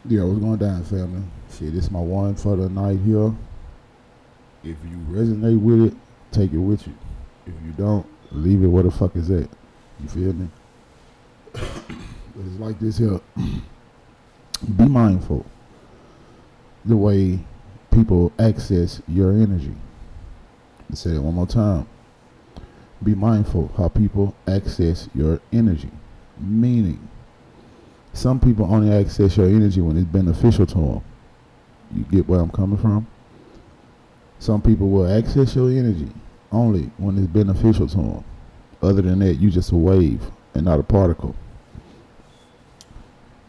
Yeah, what's going down, family? Shit, this is my one for the night here. If you resonate with it, take it with you. If you don't, leave it where the fuck is at. You feel me? It's like this here. Be mindful the way people access your energy. Let's say it one more time. Be mindful how people access your energy. Meaning, some people only access your energy when it's beneficial to them. You get where I'm coming from? Some people will access your energy only when it's beneficial to them. Other than that, you just a wave and not a particle.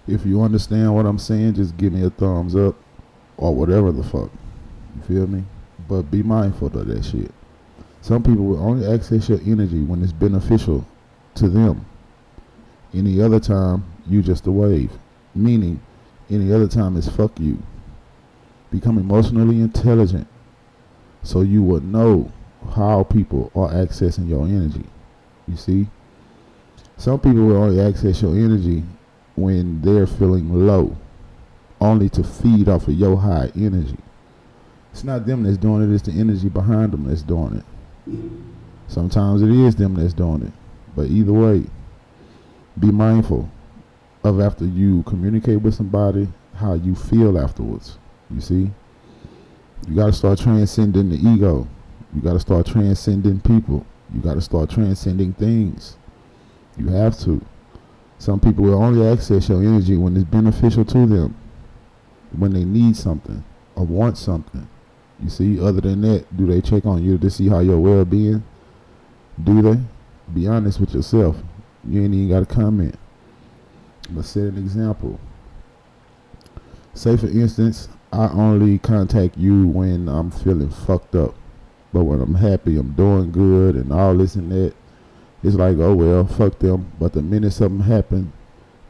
If you understand what I'm saying, just give me a thumbs up or whatever the fuck. You feel me? But be mindful of that shit. Some people will only access your energy when it's beneficial to them. Any other time, you just a wave. Meaning, any other time is fuck you. Become emotionally intelligent so you will know how people are accessing your energy. You see? Some people will only access your energy when they're feeling low, only to feed off of your high energy. It's not them that's doing it, it's the energy behind them that's doing it. Sometimes it is them that's doing it. But either way, be mindful of after you communicate with somebody, how you feel afterwards. You see? You got to start transcending the ego. You got to start transcending people. You got to start transcending things. You have to. Some people will only access your energy when it's beneficial to them, when they need something or want something. You see, other than that, do they check on you to see how your well-being? Do they? Be honest with yourself. You ain't even got to comment. But set an example. Say, for instance, I only contact you when I'm feeling fucked up. But when I'm happy, I'm doing good and all this and that, it's like, oh well, fuck them. But the minute something happens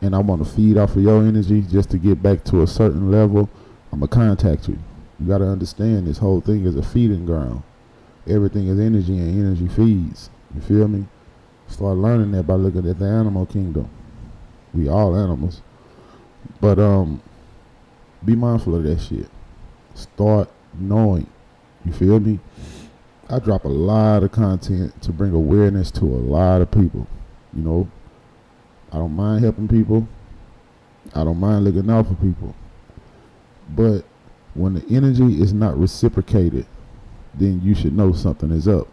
and I want to feed off of your energy just to get back to a certain level, I'm going to contact you. You got to understand this whole thing is a feeding ground. Everything is energy and energy feeds. You feel me? Start learning that by looking at the animal kingdom. We all animals. But be mindful of that shit. Start knowing. You feel me? I drop a lot of content to bring awareness to a lot of people. You know, I don't mind helping people. I don't mind looking out for people. But when the energy is not reciprocated, then you should know something is up.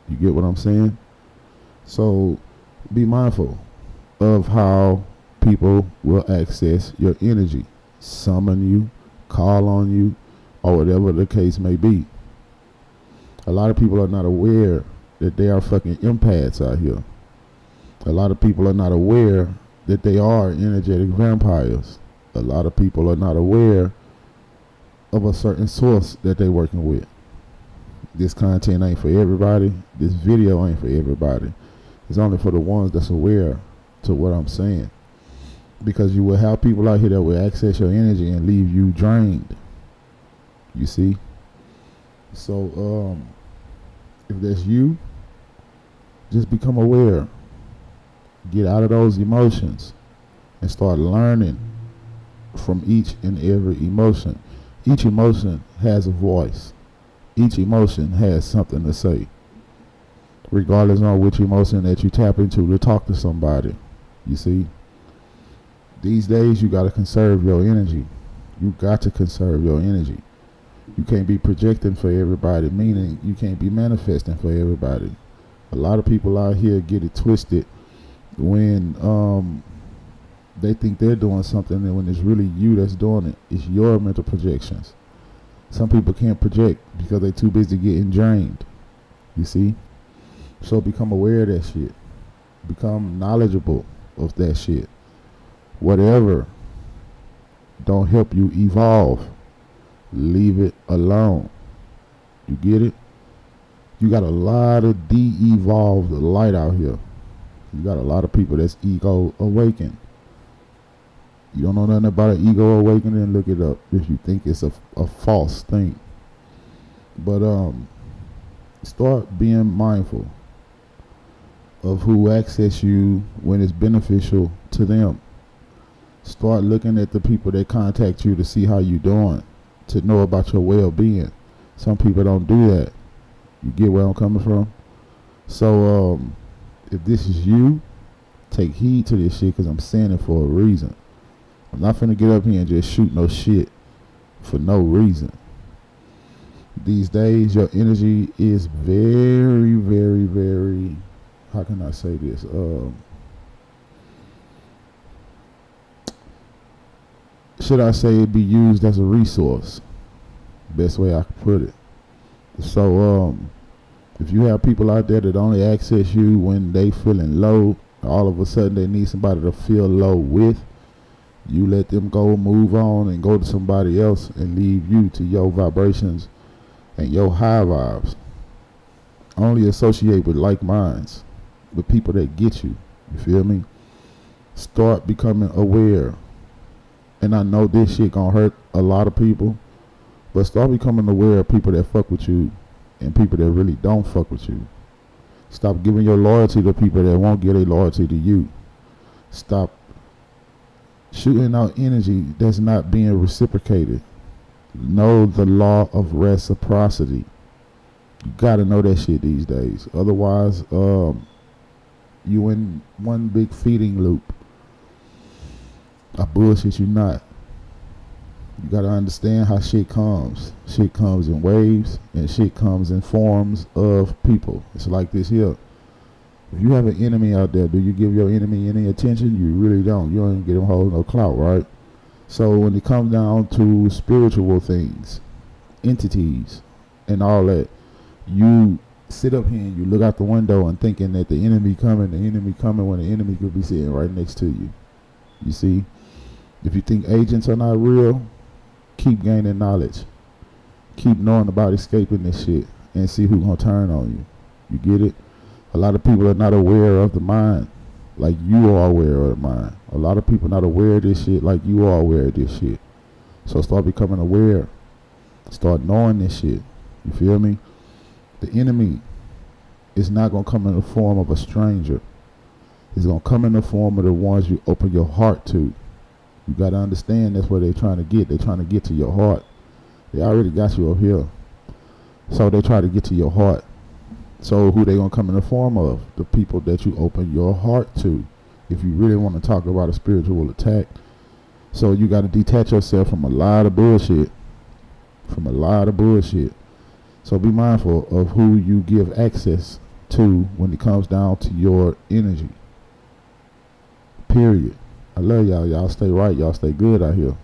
You get what I'm saying? So be mindful of how people will access your energy, summon you, call on you, or whatever the case may be. A lot of people are not aware that they are fucking empaths out here. A lot of people are not aware that they are energetic vampires. A lot of people are not aware of a certain source that they're working with. This content ain't for everybody. This video ain't for everybody. It's only for the ones that's aware to what I'm saying. Because you will have people out here that will access your energy and leave you drained. You see? So, if that's you, just become aware. Get out of those emotions and start learning from each and every emotion. Each emotion has a voice. Each emotion has something to say. Regardless of which emotion that you tap into to talk to somebody. You see? These days you got to conserve your energy. You got to conserve your energy. You can't be projecting for everybody, meaning you can't be manifesting for everybody. A lot of people out here get it twisted when they think they're doing something and when it's really you that's doing it. It's your mental projections. Some people can't project because they're too busy getting drained. You see? So become aware of that shit. Become knowledgeable of that shit. Whatever don't help you evolve, leave it alone. You get it? You got a lot of de-evolved light out here. You got a lot of people that's ego awakened. You don't know nothing about an ego awakening, look it up if you think it's a false thing. But start being mindful of who access you when it's beneficial to them. Start looking at the people that contact you to see how you doing, to know about your well-being. Some people don't do that. You get where I'm coming from? So, if this is you, take heed to this shit, because I'm saying it for a reason. I'm not finna get up here and just shoot no shit for no reason. These days, your energy is very, very, very, how can I say this? Should I say it be used as a resource? Best way I could put it. So, if you have people out there that only access you when they feeling low, all of a sudden they need somebody to feel low with, you let them go, move on, and go to somebody else and leave you to your vibrations and your high vibes. Only associate with like minds, with people that get you. You feel me? Start becoming aware. And I know this shit gonna hurt a lot of people, but start becoming aware of people that fuck with you and people that really don't fuck with you. Stop giving your loyalty to people that won't give their loyalty to you. Stop shooting out energy that's not being reciprocated. Know the law of reciprocity. You gotta know that shit these days. Otherwise, you in one big feeding loop. I bullshit you not. You gotta understand how shit comes. Shit comes in waves, and shit comes in forms of people. It's like this here. If you have an enemy out there, do you give your enemy any attention? You really don't. You don't even get them hold no clout, right? So when it comes down to spiritual things, entities, and all that, you sit up here and you look out the window and thinking that the enemy coming when the enemy could be sitting right next to you. You see? If you think agents are not real, keep gaining knowledge. Keep knowing about escaping this shit and see who's gonna turn on you. You get it? A lot of people are not aware of the mind like you are aware of the mind. A lot of people not aware of this shit like you are aware of this shit. So start becoming aware. Start knowing this shit. You feel me? The enemy is not gonna come in the form of a stranger. It's gonna come in the form of the ones you open your heart to. You gotta understand that's where they're trying to get. They're trying to get to your heart. They already got you up here. So they try to get to your heart. So who they gonna come in the form of? The people that you open your heart to. If you really want to talk about a spiritual attack. So you gotta detach yourself from a lot of bullshit. From a lot of bullshit. So be mindful of who you give access to when it comes down to your energy. Period. I love y'all. Y'all stay right. Y'all stay good out here.